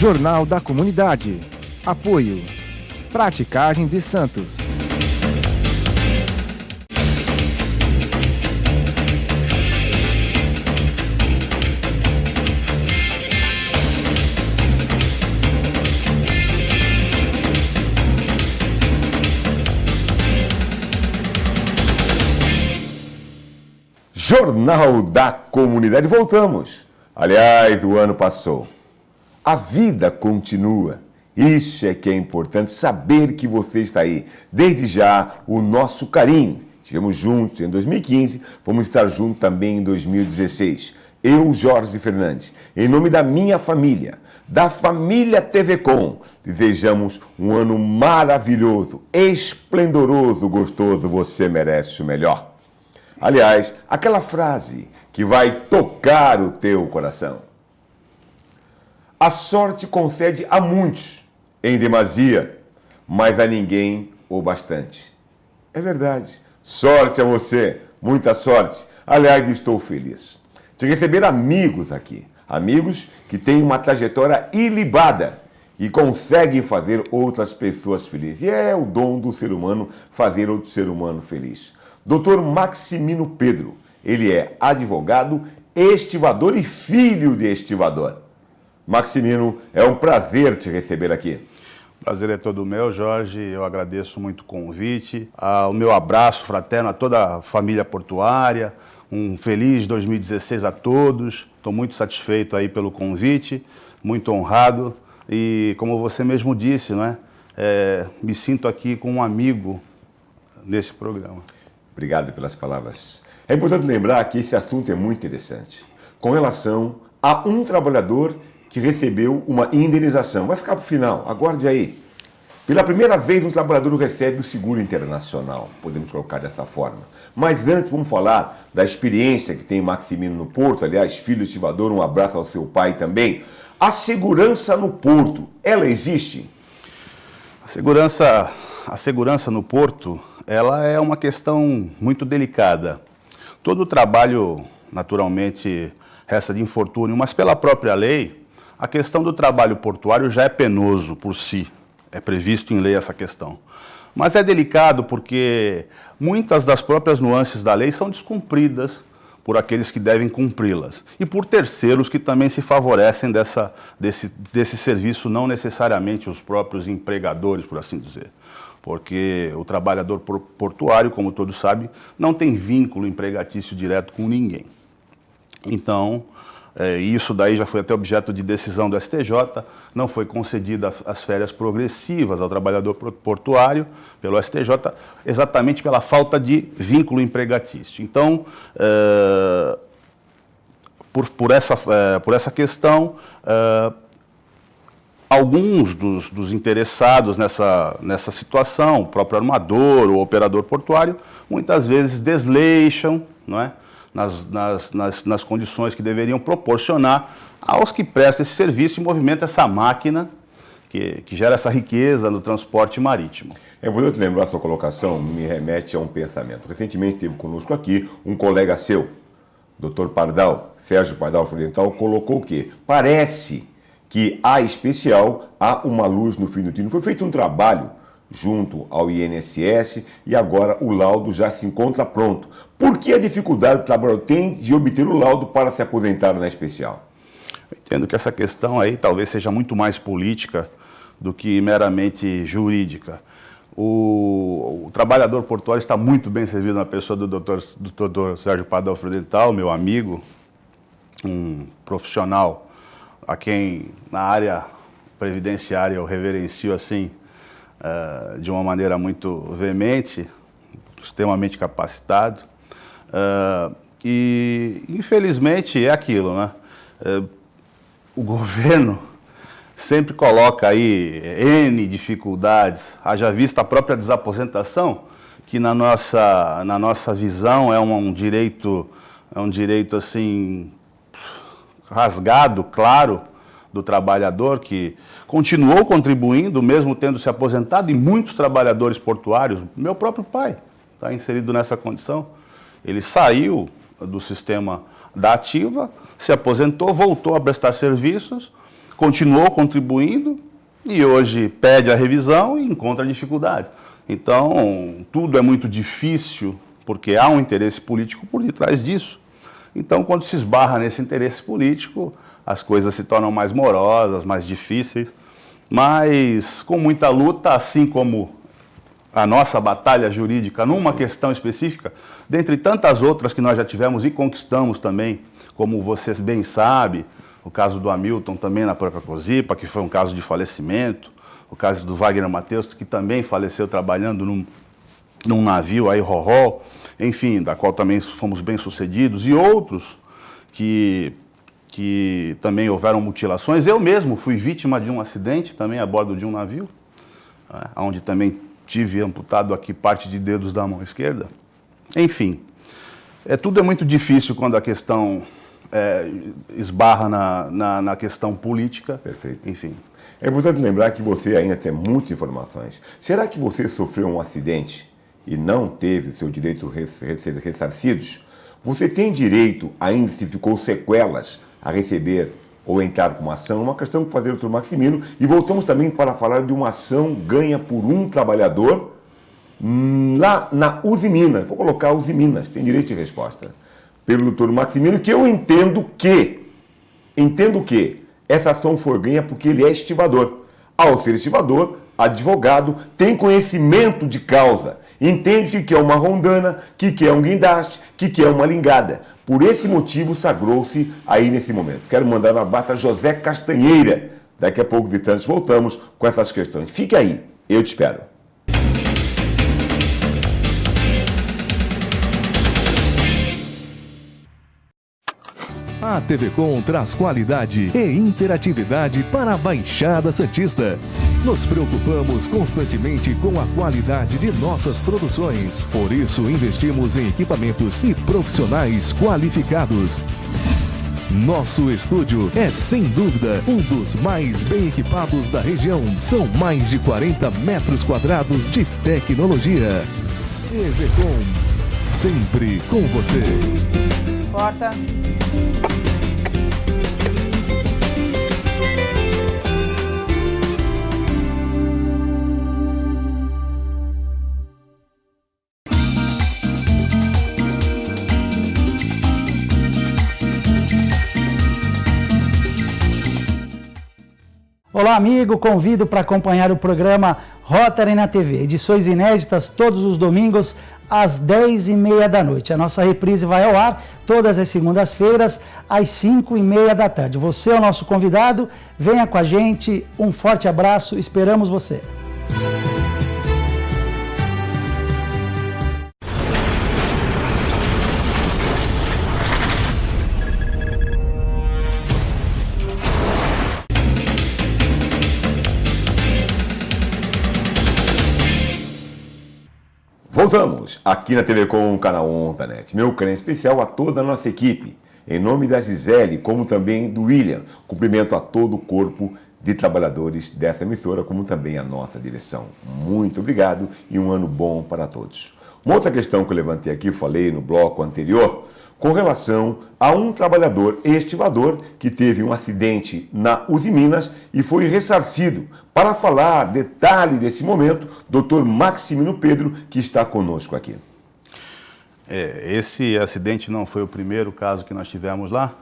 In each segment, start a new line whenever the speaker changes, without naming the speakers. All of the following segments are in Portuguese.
Jornal da Comunidade. Apoio. Praticagem de Santos.
Jornal da Comunidade. Voltamos. Aliás, o ano passou. A vida continua. Isso é que é importante, saber que você está aí. Desde já, o nosso carinho. Estivemos juntos em 2015, vamos estar juntos também em 2016. Eu, Jorge Fernandes, em nome da minha família, da família TV Com, desejamos um ano maravilhoso, esplendoroso, gostoso. Você merece o melhor. Aliás, aquela frase que vai tocar o teu coração. A sorte concede a muitos, em demasia, mas a ninguém o bastante. É verdade. Sorte a você, muita sorte. Aliás, estou feliz de receber amigos aqui. Amigos que têm uma trajetória ilibada e conseguem fazer outras pessoas felizes. E é o dom do ser humano fazer outro ser humano feliz. Dr. Maximino Pedro, ele é advogado, estivador e filho de estivador. Maximino, é um prazer te receber aqui.
O prazer é todo meu, Jorge. Eu agradeço muito o convite. O meu abraço fraterno a toda a família portuária. Um feliz 2016 a todos. Estou muito satisfeito aí pelo convite, muito honrado. E como você mesmo disse, não é? Me sinto aqui com um amigo nesse programa.
Obrigado pelas palavras. É importante lembrar que esse assunto é muito interessante. Com relação a um trabalhador que recebeu uma indenização. Vai ficar para o final, aguarde aí. Pela primeira vez, um trabalhador recebe o seguro internacional, podemos colocar dessa forma. Mas antes, vamos falar da experiência que tem Maximino no Porto. Aliás, filho estivador, um abraço ao seu pai também. A segurança no Porto, ela existe?
A segurança no Porto, ela é uma questão muito delicada. Todo o trabalho, naturalmente, resta de infortúnio, mas pela própria lei, a questão do trabalho portuário já é penoso por si. É previsto em lei essa questão. Mas é delicado porque muitas das próprias nuances da lei são descumpridas por aqueles que devem cumpri-las. E por terceiros que também se favorecem desse serviço, não necessariamente os próprios empregadores, por assim dizer. Porque o trabalhador portuário, como todos sabem, não tem vínculo empregatício direto com ninguém. Então, isso daí já foi até objeto de decisão do STJ, não foi concedida as férias progressivas ao trabalhador portuário pelo STJ, exatamente pela falta de vínculo empregatício. Então, por essa questão, alguns dos interessados nessa situação, o próprio armador, o operador portuário, muitas vezes desleixam, não é? Nas condições que deveriam proporcionar aos que prestam esse serviço e movimentam essa máquina que gera essa riqueza no transporte marítimo.
É importante lembrar, a sua colocação me remete a um pensamento. Recentemente esteve conosco aqui um colega seu, Dr. Pardal, Sérgio Pardal Frudental, colocou o quê? Parece que há uma luz no fim do túnel. Foi feito um trabalho junto ao INSS e agora o laudo já se encontra pronto. Por que a dificuldade que o trabalhador tem de obter o laudo para se aposentar na especial?
Eu entendo que essa questão aí talvez seja muito mais política do que meramente jurídica. O trabalhador portuário está muito bem servido na pessoa do Dr. Sérgio Pardal Frudental, meu amigo, um profissional a quem na área previdenciária eu reverencio assim, de uma maneira muito veemente, extremamente capacitado. E, infelizmente, é aquilo, né? O governo sempre coloca aí N dificuldades, haja vista a própria desaposentação, que na nossa visão é um direito assim, rasgado, claro, do trabalhador que continuou contribuindo, mesmo tendo se aposentado, e muitos trabalhadores portuários, meu próprio pai está inserido nessa condição. Ele saiu do sistema da ativa, se aposentou, voltou a prestar serviços, continuou contribuindo e hoje pede a revisão e encontra dificuldade. Então, tudo é muito difícil porque há um interesse político por detrás disso. Então, quando se esbarra nesse interesse político, as coisas se tornam mais morosas, mais difíceis, mas com muita luta, assim como a nossa batalha jurídica numa questão específica, dentre tantas outras que nós já tivemos e conquistamos também, como vocês bem sabem, o caso do Hamilton também na própria COSIPA, que foi um caso de falecimento, o caso do Wagner Matheus, que também faleceu trabalhando num navio aí, Rorrol, enfim, da qual também fomos bem-sucedidos, e outros que também houveram mutilações. Eu mesmo fui vítima de um acidente também a bordo de um navio, onde também tive amputado aqui parte de dedos da mão esquerda. Enfim, tudo é muito difícil quando a questão esbarra na questão política.
Perfeito.
Enfim.
É importante lembrar que você ainda tem muitas informações. Será que você sofreu um acidente e não teve o seu direito ressarcidos? Você tem direito, ainda se ficou sequelas, a receber ou entrar com uma ação? É uma questão que fazer o Dr. Maximino. E voltamos também para falar de uma ação ganha por um trabalhador lá na Uzi Minas. Vou colocar Uzi Minas, tem direito de resposta. Pelo Dr. Maximino, que eu entendo que essa ação foi ganha porque ele é estivador. Ao ser estivador, advogado, tem conhecimento de causa, entende o que é uma rondana, o que é um guindaste, o que é uma lingada. Por esse motivo, sagrou-se aí nesse momento. Quero mandar um abraço a José Castanheira. Daqui a poucos instantes voltamos com essas questões. Fique aí, eu te espero.
A TV Com traz qualidade e interatividade para a Baixada Santista. Nos preocupamos constantemente com a qualidade de nossas produções. Por isso, investimos em equipamentos e profissionais qualificados. Nosso estúdio é, sem dúvida, um dos mais bem equipados da região. São mais de 40 metros quadrados de tecnologia. TV Com, sempre com você.
Corta.
Olá, amigo, convido para acompanhar o programa Rotary na TV, edições inéditas todos os domingos às 10h30 da noite. A nossa reprise vai ao ar todas as segundas-feiras às 5h30 da tarde. Você é o nosso convidado, venha com a gente, um forte abraço, esperamos você.
Voltamos aqui na TV Com, canal OnTaNet. Meu carinho especial a toda a nossa equipe. Em nome da Gisele, como também do William. Cumprimento a todo o corpo de trabalhadores dessa emissora, como também a nossa direção. Muito obrigado e um ano bom para todos. Uma outra questão que eu levantei aqui, falei no bloco anterior, com relação a um trabalhador estivador que teve um acidente na Uzi Minas e foi ressarcido. Para falar detalhes desse momento, Dr. Maximino Pedro, que está conosco aqui.
Esse acidente não foi o primeiro caso que nós tivemos lá.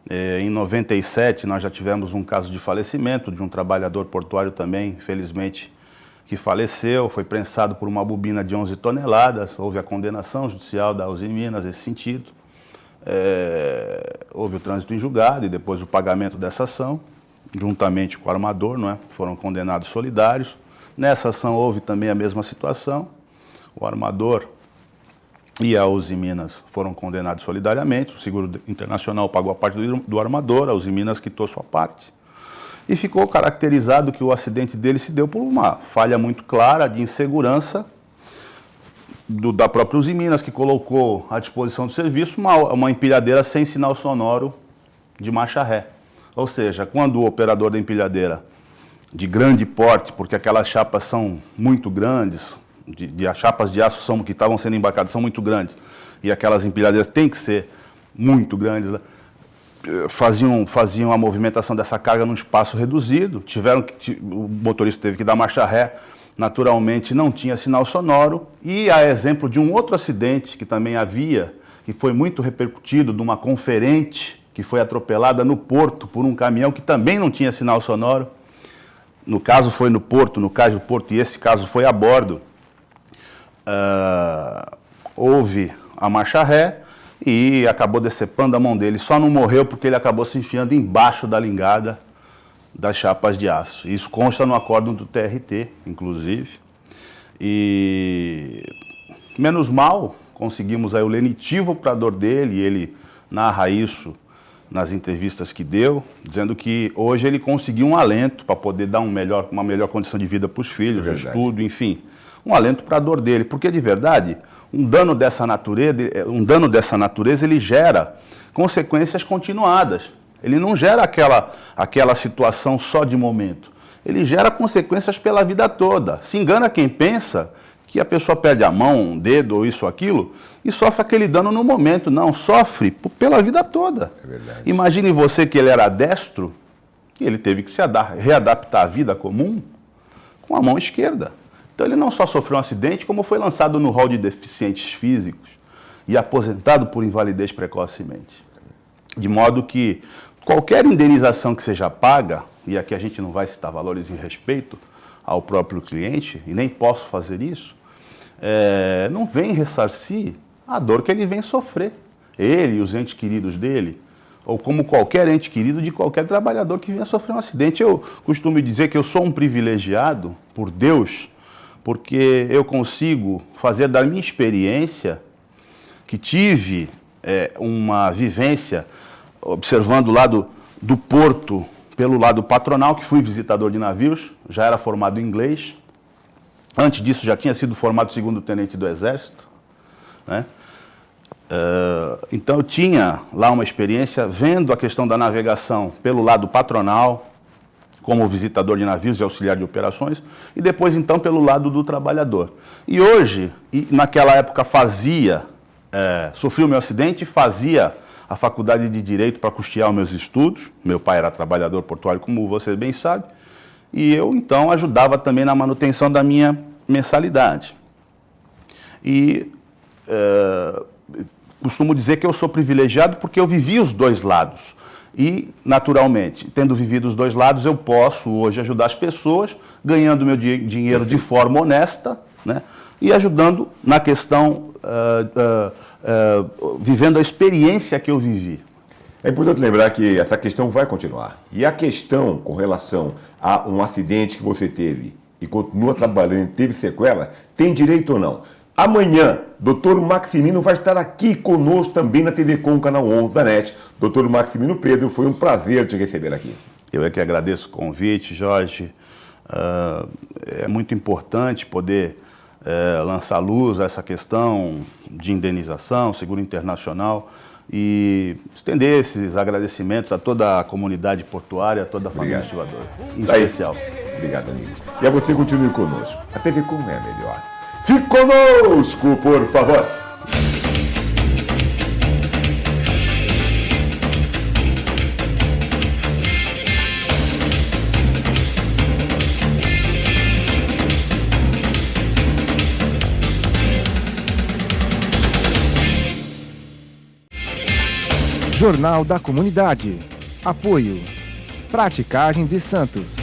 Em 97, nós já tivemos um caso de falecimento de um trabalhador portuário também, infelizmente, que faleceu, foi prensado por uma bobina de 11 toneladas, houve a condenação judicial da Uzi Minas nesse sentido. Houve o trânsito em julgado e depois o pagamento dessa ação, juntamente com o armador, não é? Foram condenados solidários. Nessa ação houve também a mesma situação, o armador e a Uzi Minas foram condenados solidariamente, o Seguro Internacional pagou a parte do armador, a Uzi Minas quitou sua parte. E ficou caracterizado que o acidente dele se deu por uma falha muito clara de insegurança da própria Uzi Minas, que colocou à disposição do serviço uma empilhadeira sem sinal sonoro de marcha ré. Ou seja, quando o operador da empilhadeira de grande porte, porque aquelas chapas são muito grandes, as chapas de aço que estavam sendo embarcadas são muito grandes, e aquelas empilhadeiras têm que ser muito grandes, faziam a movimentação dessa carga num espaço reduzido, o motorista teve que dar marcha ré, naturalmente não tinha sinal sonoro, e a exemplo de um outro acidente que também havia, que foi muito repercutido, de uma conferente que foi atropelada no porto por um caminhão que também não tinha sinal sonoro. No caso foi no porto, no caso do porto, e esse caso foi a bordo. Houve a marcha ré e acabou decepando a mão dele. Só não morreu porque ele acabou se enfiando embaixo da lingada das chapas de aço. Isso consta no acórdão do TRT, inclusive. E menos mal, conseguimos aí o lenitivo para a dor dele, e ele narra isso nas entrevistas que deu, dizendo que hoje ele conseguiu um alento para poder dar uma melhor condição de vida para os filhos, o estudo, enfim. Um alento para a dor dele, porque de verdade, um dano dessa natureza ele gera consequências continuadas. Ele não gera aquela situação só de momento. Ele gera consequências pela vida toda. Se engana quem pensa que a pessoa perde a mão, um dedo ou isso ou aquilo e sofre aquele dano no momento. Não, sofre pela vida toda.
É verdade.
Imagine você que ele era destro e ele teve que se readaptar à vida comum com a mão esquerda. Então ele não só sofreu um acidente, como foi lançado no rol de deficientes físicos e aposentado por invalidez precocemente. De modo que qualquer indenização que seja paga, e aqui a gente não vai citar valores em respeito ao próprio cliente, e nem posso fazer isso, não vem ressarcir a dor que ele vem sofrer. Ele e os entes queridos dele, ou como qualquer ente querido de qualquer trabalhador que venha sofrer um acidente. Eu costumo dizer que eu sou um privilegiado por Deus, porque eu consigo fazer da minha experiência, que tive uma vivência observando o lado do porto, pelo lado patronal, que fui visitador de navios, já era formado em inglês. Antes disso já tinha sido formado segundo tenente do Exército, né? Então eu tinha lá uma experiência vendo a questão da navegação pelo lado patronal, como visitador de navios e auxiliar de operações, e depois então pelo lado do trabalhador. E hoje, naquela época sofri o meu acidente, fazia a faculdade de Direito para custear os meus estudos. Meu pai era trabalhador portuário, como você bem sabe, e eu então ajudava também na manutenção da minha mensalidade. E costumo dizer que eu sou privilegiado porque eu vivi os dois lados. E, naturalmente, tendo vivido os dois lados, eu posso hoje ajudar as pessoas, ganhando meu dinheiro de forma honesta, né? E ajudando na questão, vivendo a experiência que eu vivi.
É importante lembrar que essa questão vai continuar. E a questão com relação a um acidente que você teve e continua trabalhando e teve sequela, tem direito ou não? Amanhã, Dr. Maximino vai estar aqui conosco também na TV Com, canal 11 da NET. Dr. Maximino Pedro, foi um prazer te receber aqui.
Eu é que agradeço o convite, Jorge. É muito importante poder lançar luz a essa questão de indenização, seguro internacional, e estender esses agradecimentos a toda a comunidade portuária, a toda a família estivadora, em especial.
Obrigado, amigo. E a você, continue conosco. A TV Com é a melhor. Fique conosco, por favor.
Jornal da Comunidade. Apoio. Praticagem de Santos.